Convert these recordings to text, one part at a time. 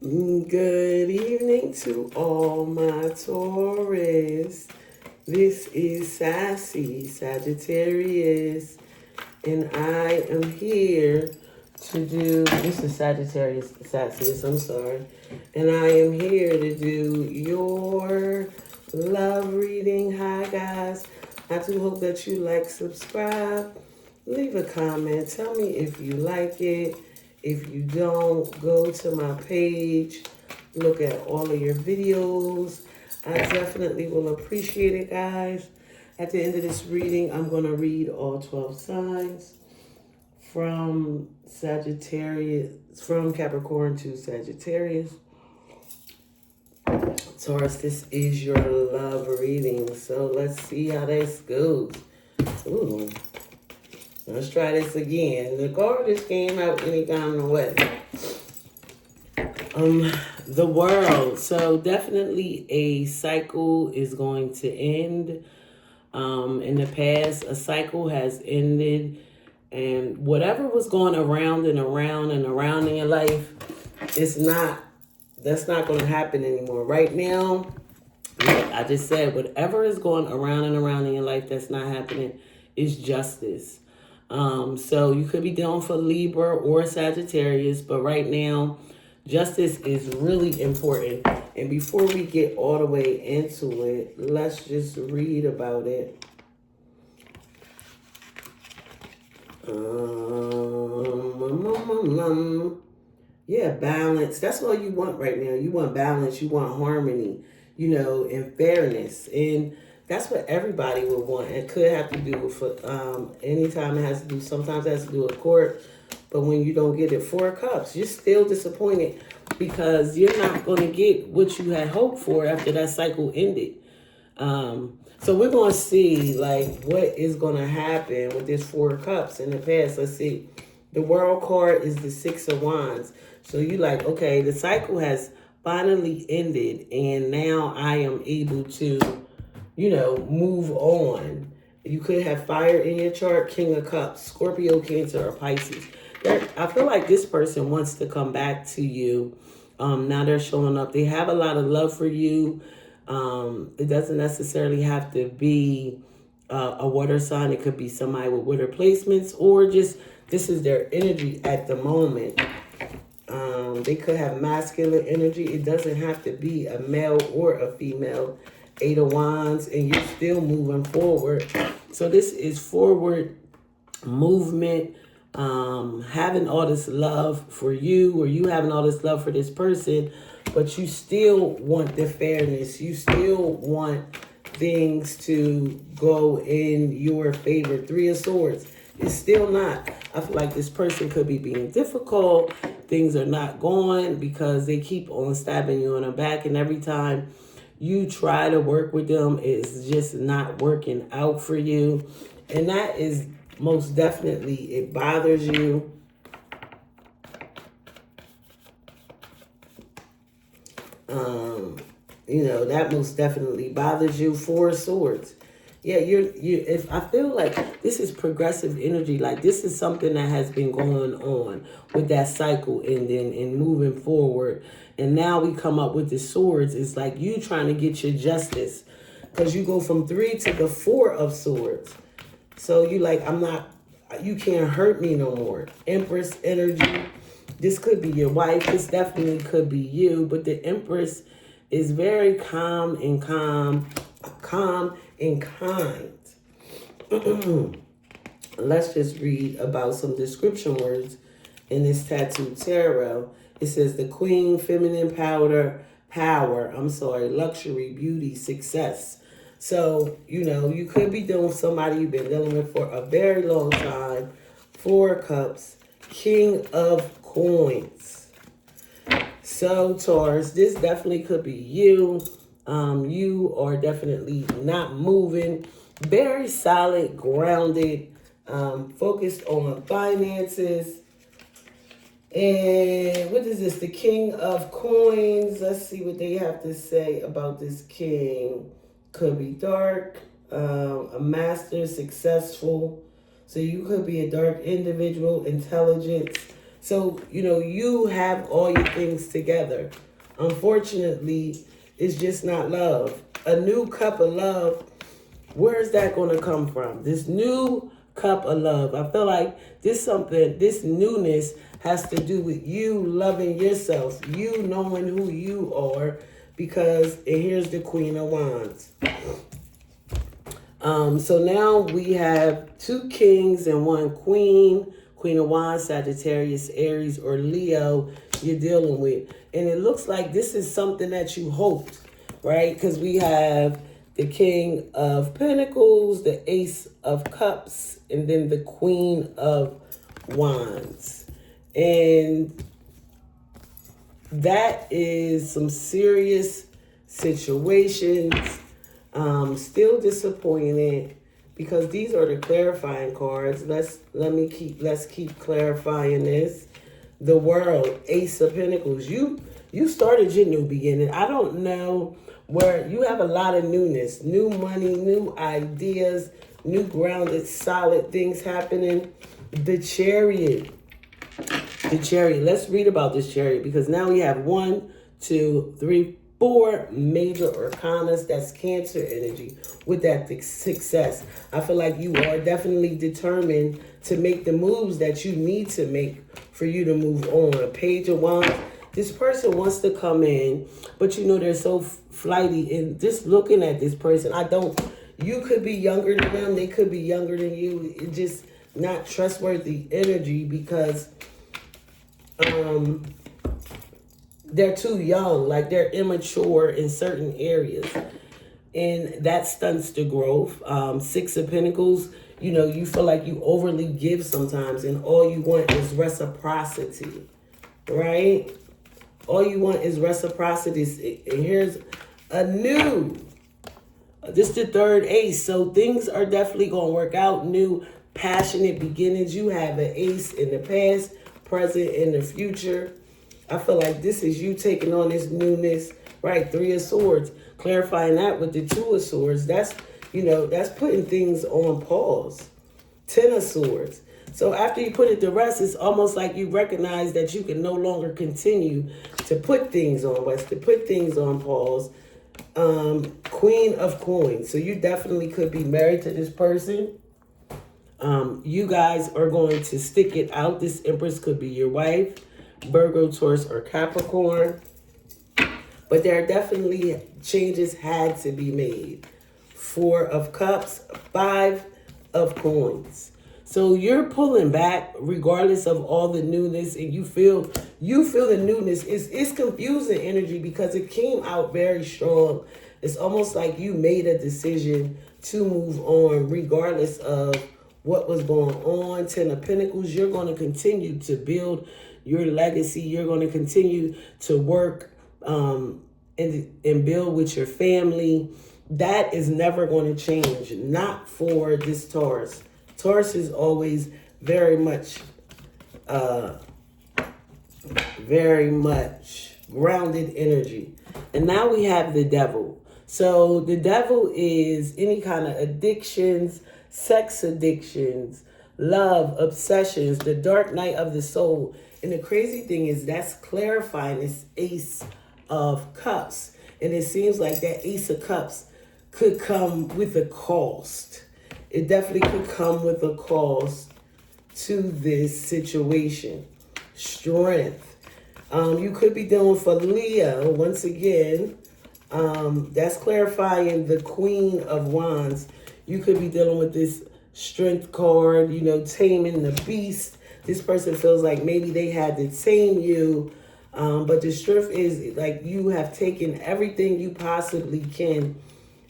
Good evening to all my Taurus. This is Sassy Sagittarius, and I am here to do. This is Sagittarius Sassy. I'm sorry, and I am here to do your love reading. Hi guys, I do hope that you like, subscribe, leave a comment, tell me if you like it. If you don't, go to my page, look at all of your videos. I definitely will appreciate it, guys. At the end of this reading, I'm going to read all 12 signs from Sagittarius, from Capricorn to Sagittarius. Taurus, this is your love reading. So let's see how this goes. Ooh. Let's try this again. The card just came out any kind of way. The world. So definitely a cycle is going to end. In the past, a cycle has ended. And whatever was going around and around and around in your life, that's not going to happen anymore. Right now, like I just said, whatever is going around and around in your life that's not happening is justice. So you could be dealing for Libra or Sagittarius, but right now, justice is really important. And before we get all the way into it, let's just read about it. Yeah, balance. That's all you want right now. You want balance. You want harmony, and fairness. And that's what everybody would want. It could have to do with anytime it has to do, sometimes it has to do with court. But when you don't get it, 4 cups, you're still disappointed because you're not going to get what you had hoped for after that cycle ended. So we're going to see what is going to happen with this 4 cups in the past. Let's see. The world card is the 6 of wands. So you okay, the cycle has finally ended and now I am able to move on. You could have fire in your chart, King of Cups, Scorpio, Cancer, or Pisces. I feel like this person wants to come back to you. Now they're showing up. They have a lot of love for you. It doesn't necessarily have to be a water sign. It could be somebody with water placements or just this is their energy at the moment. They could have masculine energy. It doesn't have to be a male or a female. 8 of Wands, and you're still moving forward. So this is forward movement, having all this love for you, or you having all this love for this person, but you still want the fairness. You still want things to go in your favor. 3 of Swords. It's still not. I feel like this person could be being difficult. Things are not going because they keep on stabbing you in the back, and every time you try to work with them, it's just not working out for you. And that is most definitely, it bothers you. That most definitely bothers you. 4 of Swords. Yeah, if I feel like this is progressive energy, like this is something that has been going on with that cycle ending and moving forward. And now we come up with the Swords. It's like you trying to get your justice because you go from 3 to the 4 of Swords. So you can't hurt me no more. Empress energy. This could be your wife. This definitely could be you. But the Empress is very calm and kind. Let's just read about some description words in this tattooed tarot. It says the Queen, feminine power, luxury, beauty, success. So, you could be dealing with somebody you've been dealing with for a very long time. 4 cups, King of coins. So, Taurus, this definitely could be you. You are definitely not moving. Very solid, grounded, focused on finances. And what is this? The King of Coins. Let's see what they have to say about this king. Could be dark, a master, successful. So you could be a dark individual, intelligent, So, you have all your things together. Unfortunately, it's just not love. A new cup of love, where is that going to come from? This new cup of love. I feel like this newness has to do with you loving yourself, you knowing who you are, because and here's the Queen of Wands. So now we have 2 kings and 1 queen. Queen of Wands, Sagittarius, Aries, or Leo you're dealing with. And it looks like this is something that you hoped, right? Because we have the King of Pentacles, the Ace of Cups, and then the Queen of Wands. And that is some serious situations. Still disappointed because these are the clarifying cards. Let's keep clarifying this. The World, Ace of Pentacles. You started your new beginning. I don't know where you have a lot of newness, new money, new ideas, new grounded, solid things happening. The Chariot. The Chariot. Let's read about this Chariot because now we have 1, 2, 3, 4 major arcanas. That's Cancer energy with that success. I feel like you are definitely determined to make the moves that you need to make for you to move on. A Page of Wands. This person wants to come in, but they're so flighty. And just looking at this person, you could be younger than them. They could be younger than you. It's just not trustworthy energy because they're too young, like they're immature in certain areas, and that stunts the growth. 6 of Pentacles, you feel like you overly give sometimes, and all you want is reciprocity, right? All you want is reciprocity. And here's a new, this is the 3rd ace, so things are definitely going to work out. New, passionate beginnings. You have an ace in the past, present, and the future. I feel like this is you taking on this newness, right? 3 of Swords, clarifying that with the 2 of Swords. That's, that's putting things on pause. 10 of Swords. So after you put it to rest, it's almost like you recognize that you can no longer continue to put things on rest, to put things on pause. Queen of Coins. So you definitely could be married to this person. You guys are going to stick it out. This Empress could be your wife. Virgo, Taurus, or Capricorn. But there are definitely changes had to be made. 4 of Cups, 5 of Coins. So you're pulling back regardless of all the newness, and you feel the newness. It's confusing energy because it came out very strong. It's almost like you made a decision to move on regardless of what was going on. 10 of Pentacles, you're going to continue to build your legacy. You're going to continue to work and build with your family. That is never going to change. Not for this Taurus. Taurus is always very much grounded energy. And now we have the Devil. So the Devil is any kind of addictions, sex addictions, love, obsessions, the dark night of the soul. And the crazy thing is that's clarifying this Ace of Cups. And it seems like that Ace of Cups could come with a cost. It definitely could come with a cost to this situation. Strength. You could be dealing for Leo once again. That's clarifying the Queen of Wands. You could be dealing with this strength card, taming the beast. This person feels like maybe they had to tame you. But the strength is like you have taken everything you possibly can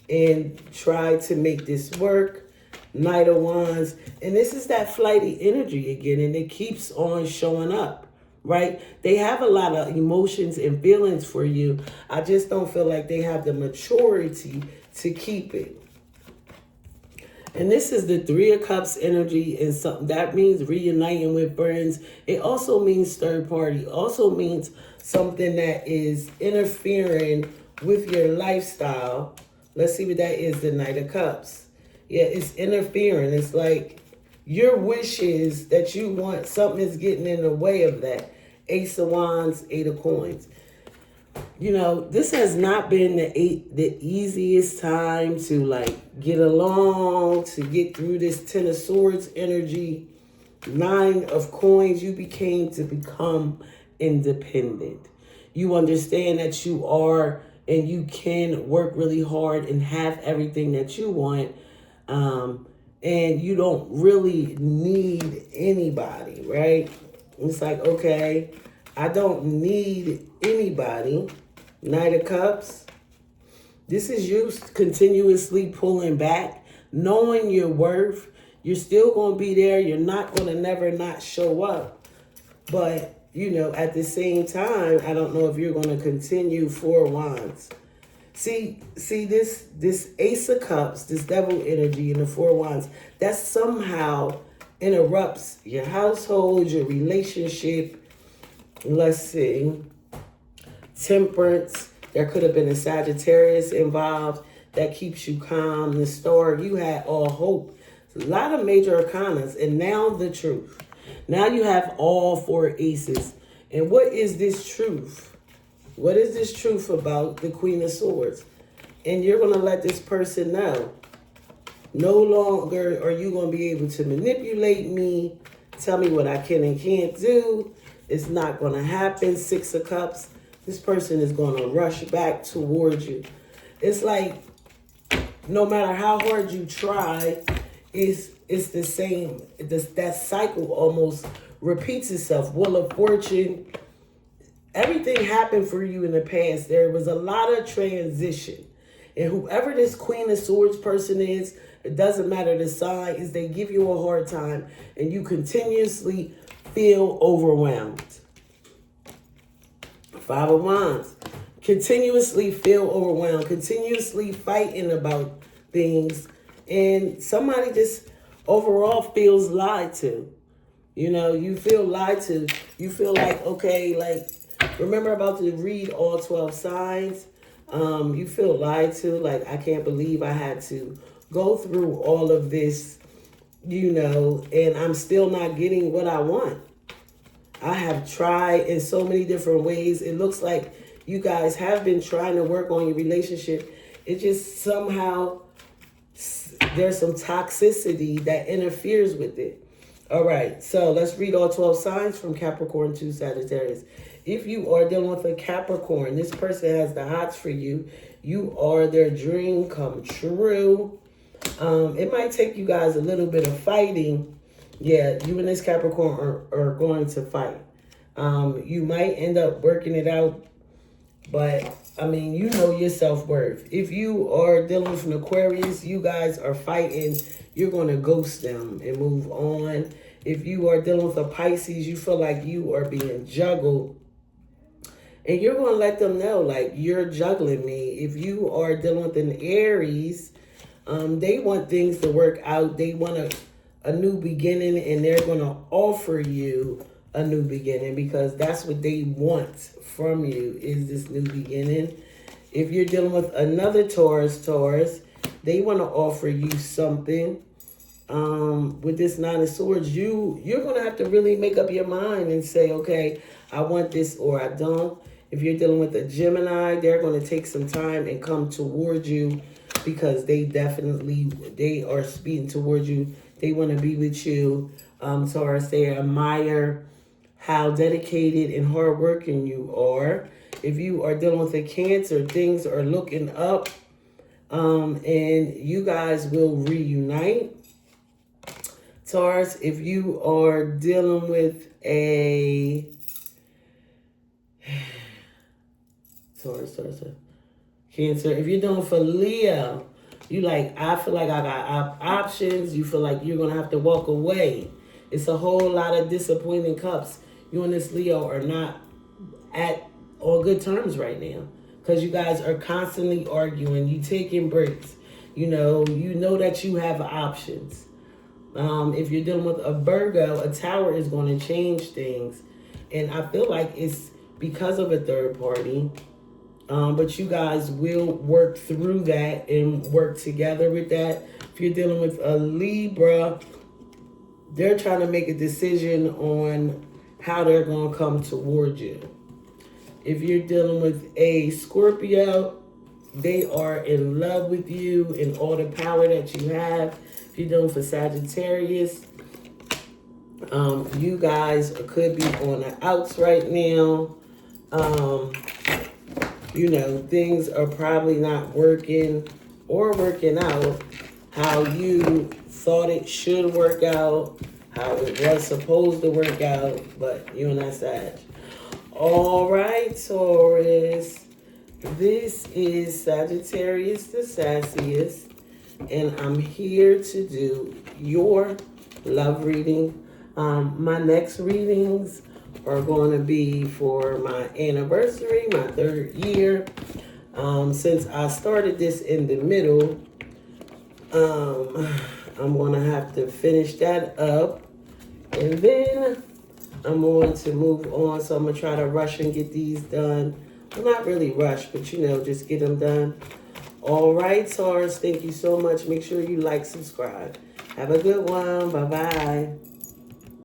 and tried to make this work. Knight of Wands. And this is that flighty energy again. And it keeps on showing up, right? They have a lot of emotions and feelings for you. I just don't feel like they have the maturity to keep it. And this is the 3 of Cups energy, and something that means reuniting with friends. It also means third party. It also means something that is interfering with your lifestyle. Let's see what that is, the Knight of Cups. Yeah, it's interfering. It's like Your wishes that you want, something is getting in the way of that. Ace of Wands, Eight of Coins. You know, this has not been the easiest time to like get along, to get through this Ten of Swords energy. Nine of Coins, you become independent. You understand that you are and you can work really hard and have everything that you want. And you don't really need anybody, right? It's like, okay, I don't need anybody. Knight of Cups. This is you continuously pulling back, knowing your worth. You're still going to be there. You're not going to never not show up. But, you know, at the same time, I don't know if you're going to continue. Four of Wands. See this Ace of Cups, this devil energy in the Four of Wands, that somehow interrupts your household, your relationship. Let's see. Temperance. There could have been a Sagittarius involved that keeps you calm. The Star, you had all hope. A lot of major arcanas. And now the truth. Now you have all four aces. And what is this truth? What is this truth about the Queen of Swords? And you're going to let this person know. No longer are you going to be able to manipulate me, tell me what I can and can't do. It's not going to happen. Six of Cups. This person is going to rush back towards you. It's like no matter how hard you try, it's the same. That cycle almost repeats itself. Wheel of Fortune. Everything happened for you in the past. There was a lot of transition. And whoever this Queen of Swords person is, it doesn't matter the sign, is they give you a hard time and you continuously feel overwhelmed. Five of Wands. Continuously feel overwhelmed. Continuously fighting about things. And somebody just overall feels lied to. You know, you feel lied to. You feel like, okay, like, remember about to read all 12 signs? You feel lied to. Like, I can't believe I had to go through all of this, you know, and I'm still not getting what I want. I have tried in so many different ways. It looks like you guys have been trying to work on your relationship. It just somehow, there's some toxicity that interferes with it. All right, so let's read all 12 signs from Capricorn to Sagittarius. If you are dealing with a Capricorn, this person has the hots for you. You are their dream come true. It might take you guys a little bit of fighting. Yeah, you and this Capricorn are going to fight. You might end up working it out. But, I mean, you know your self-worth. If you are dealing with an Aquarius, you guys are fighting. You're going to ghost them and move on. If you are dealing with a Pisces, you feel like you are being juggled. And you're going to let them know, like, you're juggling me. If you are dealing with an Aries, they want things to work out. They want a new beginning, and they're going to offer you a new beginning because that's what they want from you, is this new beginning. If you're dealing with another Taurus, they want to offer you something. With this Nine of Swords, you're going to have to really make up your mind and say, okay, I want this or I don't. If you're dealing with a Gemini, they're going to take some time and come towards you because they are speeding towards you. They want to be with you. Taurus, they admire how dedicated and hardworking you are. If you are dealing with a Cancer, things are looking up, and you guys will reunite. Taurus, if you are dealing with a Taurus, Cancer, if you're dealing with a Leo, you like, I feel like I got options. You feel like you're going to have to walk away. It's a whole lot of disappointing cups. You and this Leo are not at all good terms right now because you guys are constantly arguing. You taking breaks. You know that you have options. If you're dealing with a Virgo, a Tower is going to change things. And I feel like it's because of a third party. But you guys will work through that and work together with that. If you're dealing with a Libra, they're trying to make a decision on how they're going to come toward you. If you're dealing with a Scorpio, they are in love with you and all the power that you have. If you're dealing for Sagittarius, you guys could be on the outs right now. You know, things are probably not working or working out how you thought it should work out, how it was supposed to work out, but you're not Sag. All right, Taurus. This is Sagittarius the Sassiest, and I'm here to do your love reading. My next readings are going to be for my anniversary, my 3rd year. Since I started this in the middle, I'm going to have to finish that up, and then I'm going to move on. So I'm going to try to rush and get these done. Well, not really rush, but you know, just get them done. All right, Taurus, thank you so much. Make sure you like, subscribe. Have a good one. Bye-bye.